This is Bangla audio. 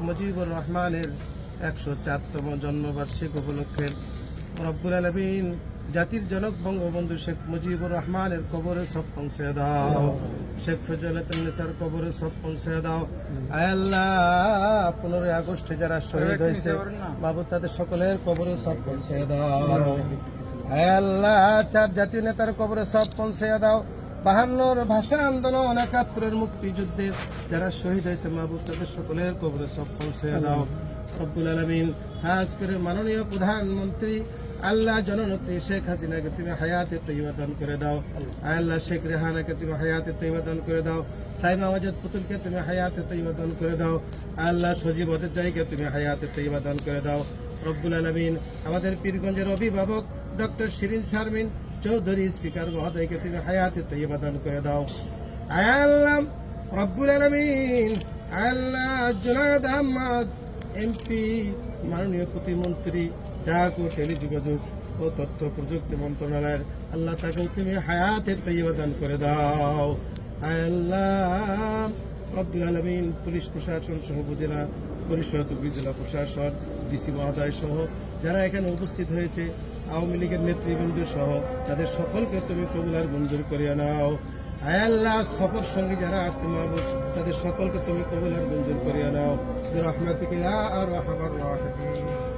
মুজিবুর রহমানের 104তম জন্মবার্ষিকী উপলক্ষে রব্বুল আলামিন জাতির জনক বঙ্গবন্ধু শেখ মুজিবুর রহমানের কবরে সব পৌঁছে দাও, শেখ ফজলুন্নেসার কবরে সব পৌঁছে দাও। আয় আল্লাহ, 15 আগস্টে যারা শহীদ হয়েছে মাবুদ তাদের সকলের কবরে সব পৌঁছে দাও। আয় আল্লাহ, 4 জাতীয় নেতার কবরে সব পৌঁছে দাও। 52 ভাষা আন্দোলন, 71 মুক্তিযুদ্ধে যারা শহীদ হয়েছে মাবুদ তাদের সকলের কবরে সব পৌঁছে দাও। রব্বুল আলামিন, খাস করে মাননীয় প্রধানমন্ত্রী আল্লাহ জননেত্রী শেখ হাসিনাকে তুমি হায়াতে তৈয়বা দান করে দাও। আল্লাহ শেখ রেহানাকে তুমি হায়াতে তৈয়বা দান করে দাও। সাইমা ওয়াজেদ পুতুলকে তুমি হায়াতে তৈয়বা দান করে দাও। আল্লাহ সজীব অদেজাইকে তুমি হায়াতে তৈয়বা দান করে দাও। রব্বুল আলামিন, আমাদের পীরগঞ্জের অভিভাবক ডক্টর শিরিন শারমিন চৌধুরী স্পিকার মহোদয়কে তুমি হায়াতে তৈয়বা দান করে দাও। আল্লাহ রব্বুল আলামিন, আল্লাহ জুনায়েদ আহমদ এমপি, মাননীয় প্রতিমন্ত্রী ডাক ও টেলিযোগাযোগ ও তথ্য প্রযুক্তি মন্ত্রণালয়ের আল্লাহ তাকে তুমি হায়াতে তৈয়বা দান করে দাও। আল্লাহ রব্বুল আলামিন, পুলিশ প্রশাসন সহ উপজেলা পরিষদ, উপজেলা প্রশাসন, ডিসি মহোদয় সহ যারা এখানে উপস্থিত হয়েছে, আওয়ামী লীগের নেতৃবৃন্দ সহ তাদের সকলকে তুমি কবুল আর মঞ্জুর করিয়া নাও। আল্লাহ সফর সঙ্গে যারা আসছে মাহবুব তাদের সকলকে তুমি কবুল আর মঞ্জুর করিয়া নাও। বিরহমাতিকা ইয়া আরহামার রাহিমিন।